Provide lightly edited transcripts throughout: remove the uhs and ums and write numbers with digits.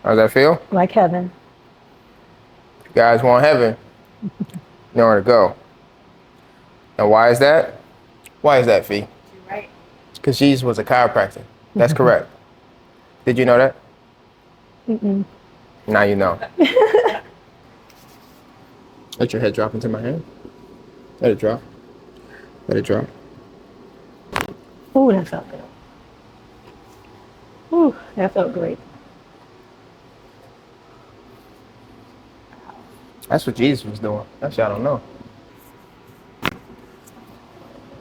How's that feel? Like heaven. If you guys want heaven, nowhere to go. And why is that? Why is that, Fee? You're right. Because Jesus was a chiropractor. That's correct. Did you know that? Mm-mm. Now you know. Let your head drop into my hand. Let it drop. Let it drop. Ooh, that felt good. Ooh, that felt great. That's what Jesus was doing. That's y'all don't know.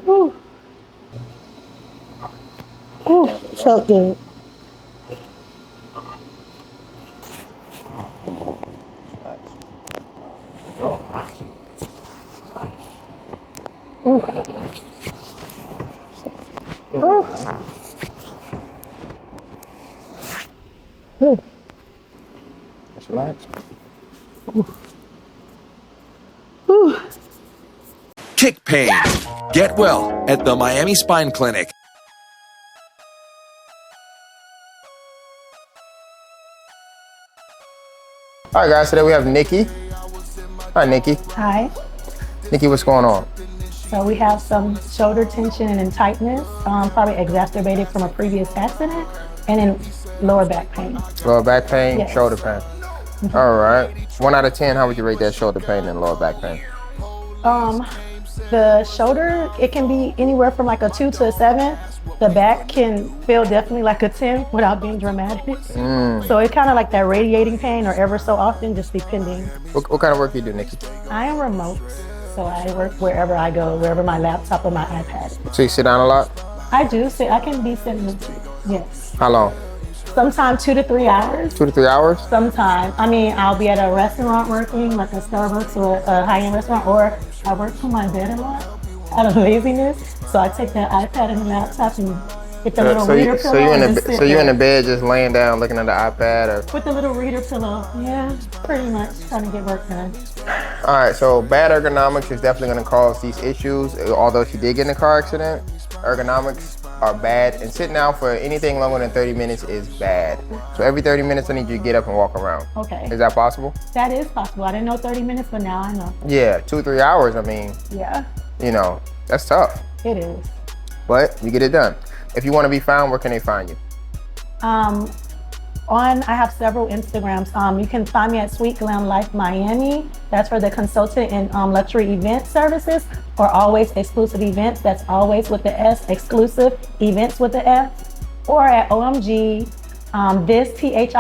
Ooh. Ooh, felt good. Ooh. Ooh. Ooh. Just relax. Ooh. Kick pain. Get well at the Miami Spine Clinic. All right, guys. Today we have Nikki. Hi, Nikki. Hi. Nikki, what's going on? So we have some shoulder tension and tightness, probably exacerbated from a previous accident, and then lower back pain. Lower back pain, Yes. shoulder pain. All right. 1 out of 10, how would you rate that shoulder pain and lower back pain? The shoulder, it can be anywhere from like a 2 to a 7. The back can feel definitely like a 10 without being dramatic. So it's kind of like that radiating pain or ever so often, just depending. What kind of work you do, Nikki? I am remote, so I work wherever I go, wherever my laptop or my iPad. So you sit down a lot? I do sit, I can be sitting, yes. How long? Sometimes 2 to 3 hours. 2 to 3 hours? Sometimes. I mean, I'll be at a restaurant working, like a Starbucks or a high-end restaurant, or I work from my bed a lot out of laziness. So I take that iPad and the laptop and get the little reader pillow and just sit So you in there. the bed just laying down looking at the iPad? Or... With the little reader pillow. Yeah, pretty much trying to get work done. All right, so bad ergonomics is definitely going to cause these issues. Although she did get in a car accident, ergonomics are bad, and sitting down for anything longer than 30 minutes is bad. So every 30 minutes I need you to get up and walk around. Okay. Is that possible? That is possible. I didn't know 30 minutes, but now I know. Yeah, 2 or 3 hours, I mean, Yeah, you know, that's tough. it is. But you get it done. If you want to be found, where can they find you? I have several Instagrams. You can find me at Sweet Glam Life Miami. That's for the consultant and luxury event services, or Always Exclusive Events. That's always with the S, exclusive events with the F, or at OMG, this THISBISH.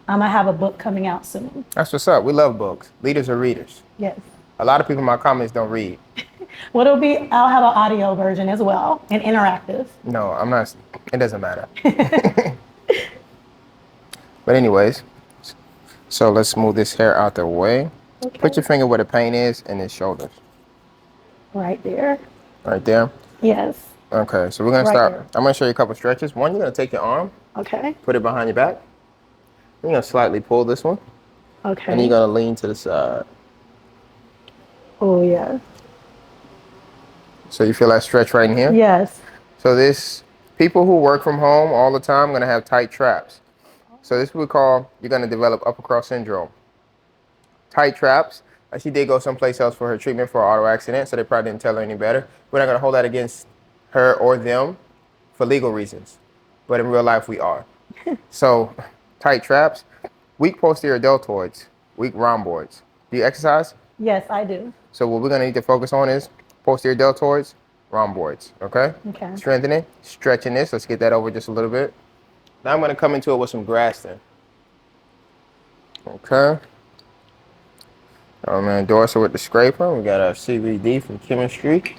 I have a book coming out soon. That's what's up. We love books. Leaders are readers. Yes. A lot of people in my comments don't read. Well, I'll have an audio version as well, and interactive. No, I'm not. It doesn't matter. But anyways, so let's move this hair out the way. Okay. Put your finger where the pain is in his shoulders. Right there. Right there? Yes. Okay, so we're gonna Right start. there. I'm gonna show you a couple stretches. One, you're gonna take your arm, Okay. put it behind your back. You're gonna slightly pull this one, Okay. and you're gonna lean to the side. Oh, yeah. So you feel that stretch right in here? Yes. So people who work from home all the time are gonna have tight traps. So this we call, you're gonna develop upper cross syndrome. Tight traps. She did go someplace else for her treatment for an auto accident, so they probably didn't tell her any better. We're not gonna hold that against her or them for legal reasons, but in real life we are. So tight traps, weak posterior deltoids, weak rhomboids. Do you exercise? Yes, I do. So what we're gonna need to focus on is posterior deltoids, rhomboids, okay? Okay. Strengthening, stretching this. Let's get that over just a little bit. Now I'm gonna come into it with some Graston. Okay. I'm gonna endorse it with the scraper. We got our CBD from chemistry.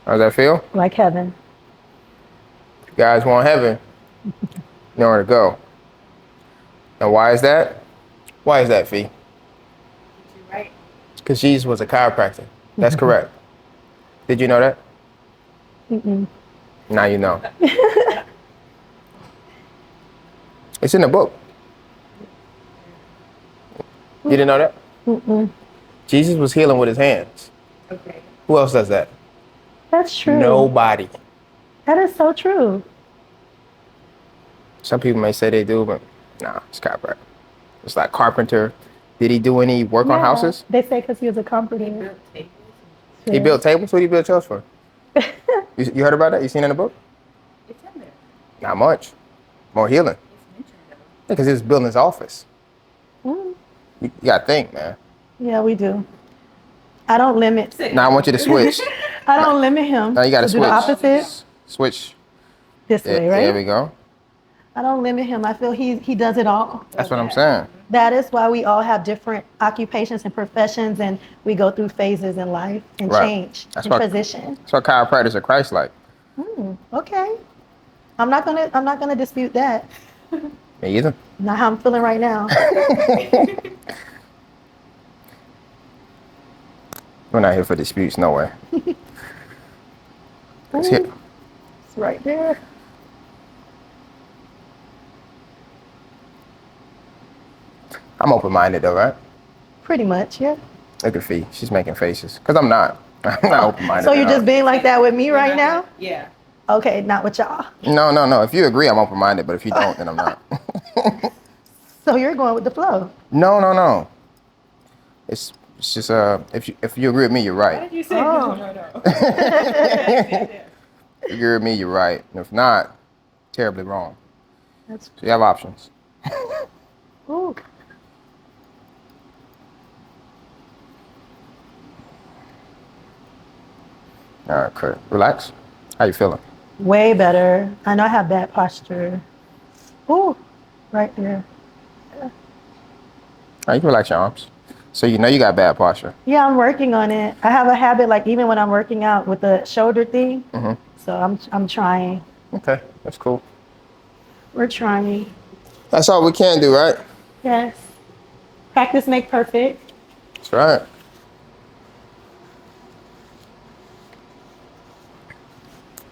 How's that feel? Like heaven. If you guys want heaven, nowhere to go. And why is that? Why is that, Fee? You're right. Because Jesus was a chiropractor. That's correct. Did you know that? Mm-mm. Now you know. It's in the book. You didn't know that? Mm-mm. Jesus was healing with his hands. Okay. Who else does that? That's true. Nobody. That is so true. Some people may say they do, but nah, it's chiropractor. It's like carpenter. Did he do any work on houses? They say because he was a carpenter. He built tables? What did he build chairs for? You heard about that? You seen it in the book? It's in there. Not much. More healing. It's mentioned though. Because he was building his office. Mm. You gotta think, man. Yeah, we do. I don't limit. Now I want you to switch. I don't limit him. Now you gotta to switch. do the opposite Switch. this way, right? There we go. I don't limit him. I feel he does it all. That's what I'm saying. That is why we all have different occupations and professions, and we go through phases in life and Right. change That's and why- position. That's why chiropractors are Christ-like. Okay, I'm not gonna dispute that. Me either. Not how I'm feeling right now. We're not here for disputes, no way. It's here. It's right there. I'm open-minded though, right? Pretty much, yeah. Look at Fee. She's making faces. Because I'm not. I'm not open-minded. So you're at all. just being like that with me right now? Yeah. Okay, not with y'all. No. If you agree, I'm open-minded. But if you don't, then I'm not. So you're going with the flow. No. It's just if you agree with me, you're Why right. did you say Oh. no? If you agree with me, you're right. And if not, terribly wrong. That's So you have options. ooh. All right, Kurt. Relax. How you feeling? Way better. I know I have bad posture. Ooh, right there. All right, you can relax your arms. So you know you got bad posture. Yeah, I'm working on it. I have a habit, like even when I'm working out with the shoulder thing. Mhm. So I'm trying. Okay, that's cool. We're trying. That's all we can do, right? Yes. Practice make perfect. That's right.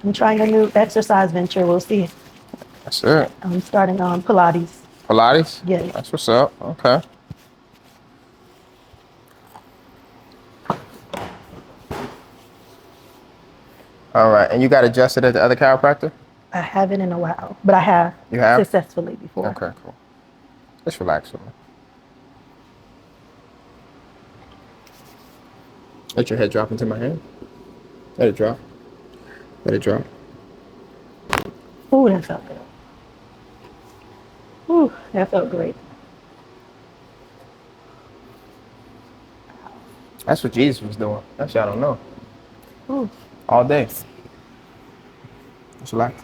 I'm trying a new exercise venture. We'll see. That's it. I'm starting on Pilates. Pilates? Yes. That's what's up. Okay. All right, and you got adjusted at the other chiropractor? I haven't in a while, but I have. You have? Successfully before. Okay, cool. Just relax with me. Let your head drop into my hand. Let it drop. Let it drop. Ooh, that felt good. Ooh, that felt great. That's what Jesus was doing. That's y'all don't know. Ooh. All day. Just relax.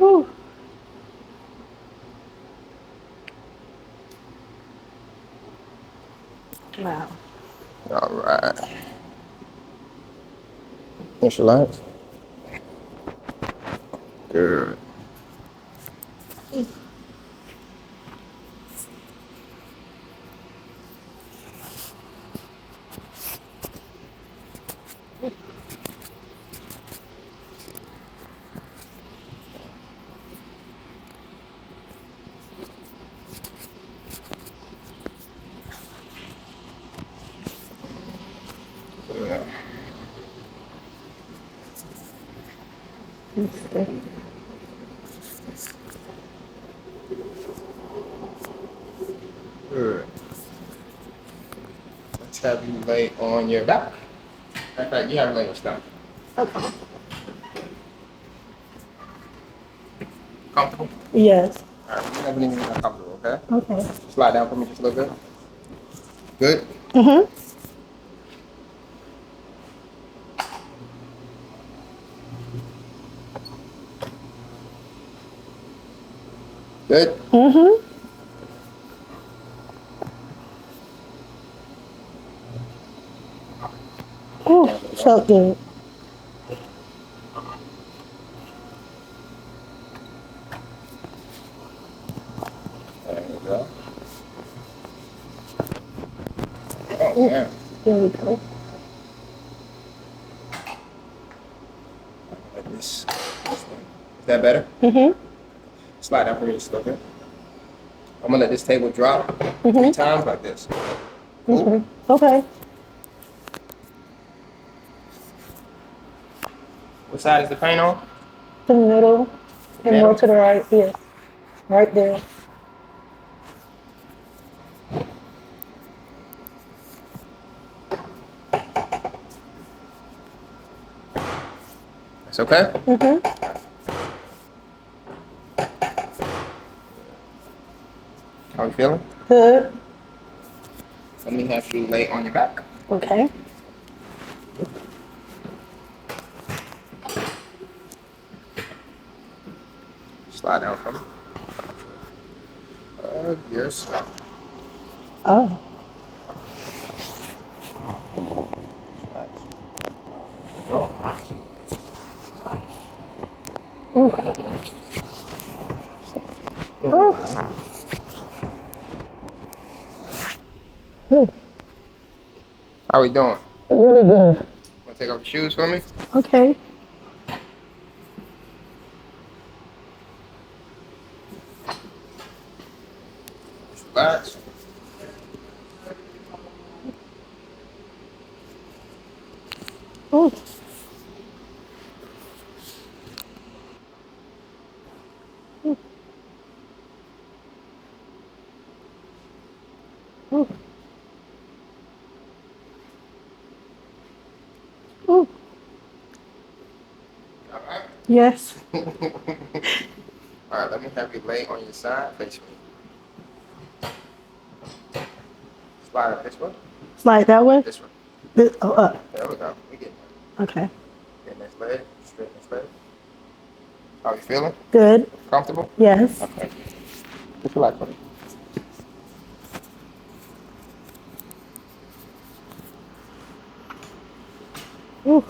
Ooh. Wow. All right. Just relax. Good. Yeah. That's good. Good. Let's have you lay on your back. In fact, you have to lay on your stomach. Okay. Comfortable? Yes. All right, you never need to be uncomfortable, okay? Okay. Slide down for me just a little bit. Good? Mm-hmm. Good? Mm-hmm. Ooh, felt good. There you go. Oh, yeah. There we go. Like this. Is that better? Mm-hmm. Slide down for me just a little bit. I'm gonna let this table drop 3 times like this. Okay. What side is the pain on? The middle and more Middle? to the right. Yes. Right there. That's okay? How you feeling? Good. Let me have you lay on your back. Okay. Slide down from me. Yes. Oh. How we doing? Really good. Want to take off your shoes for me? Okay. Just relax. Ooh. Ooh. Ooh. All right. Yes. All right, let me have you lay on your side, face me. Slide up this way. Slide that way. This way. Oh, up. There we go. We getting there. Okay. Getting this leg, straighten this leg. How you feeling? Good. Comfortable? Yes. Okay. Just relax for me. Ooh.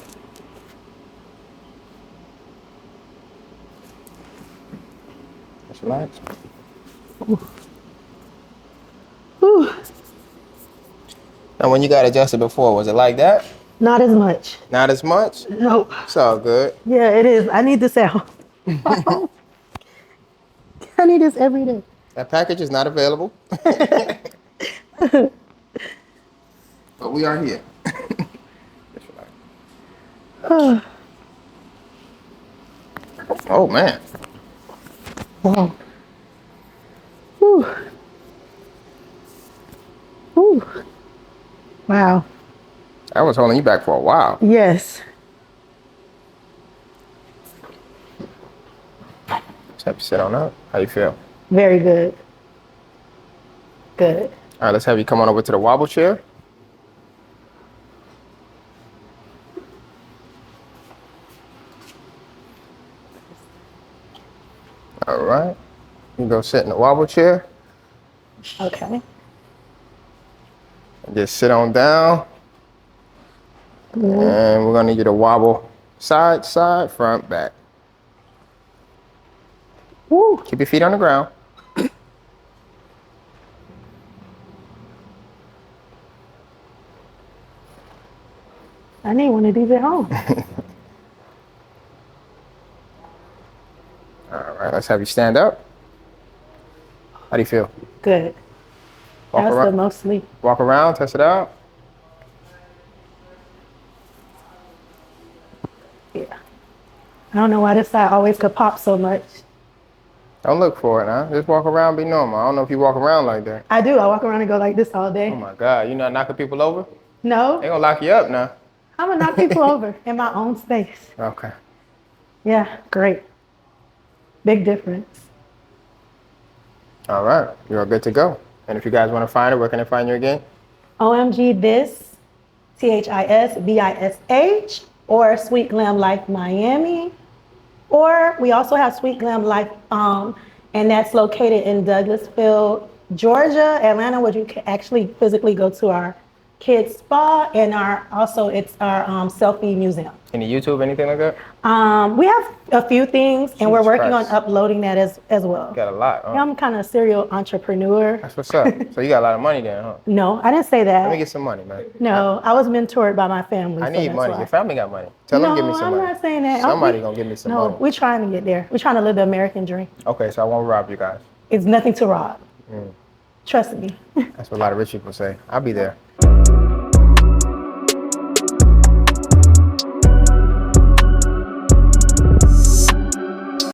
Just relax. Ooh. Now, when you got adjusted before, was it like that? Not as much. Not as much? No. It's all good. Yeah, it is. I need this out. I need this every day. That package is not available. But we are here. Just relax. Oh, man. Wow. Ooh. Ooh. Wow. I was holding you back for a while. Yes. Just have you sit on up. How you feel? Very good. Good. All right, let's have you come on over to the wobble chair. All right. You go sit in the wobble chair Okay. and just sit on down. And we're gonna need you to wobble side, side, front, back. Woo. Keep your feet on the ground. I need one of these at home. All right, let's have you stand up. How do you feel? Good. Walk That's the around, most sleep. walk around, test it out. Yeah. I don't know why this side always could pop so much. Don't look for it, huh? Just walk around, be normal. I don't know if you walk around like that. I do. I walk around and go like this all day. Oh my God, you not knocking people over? They No, gonna lock you up now. I'm gonna knock people over in my own space. Okay. Yeah, great. Big difference. All right, you're good to go. And if you guys want to find it, where can I find you again? OMG this, THISBISH, or Sweet Glam Life Miami. Or we also have Sweet Glam Life, and that's located in Douglasville, Georgia, Atlanta, where you can actually physically go to our kids spa and it's our selfie museum. Any YouTube, anything like that? We have a few things, and we're Jesus working Christ. on uploading that as well. Got a lot, huh? Yeah, I'm kind of a serial entrepreneur. That's what's up. So you got a lot of money then, huh? No, I didn't say Let me that. get some money, man. No, I was mentored by my family. I so need that's money. why. Your family got money. Tell them to give me some I'm money. not saying that. Somebody gonna give me some No, money. we're trying to get there. We're trying to live the American dream. Okay, so I won't rob you guys. It's nothing to rob. Mm. Trust me. That's what a lot of rich people say. I'll be there.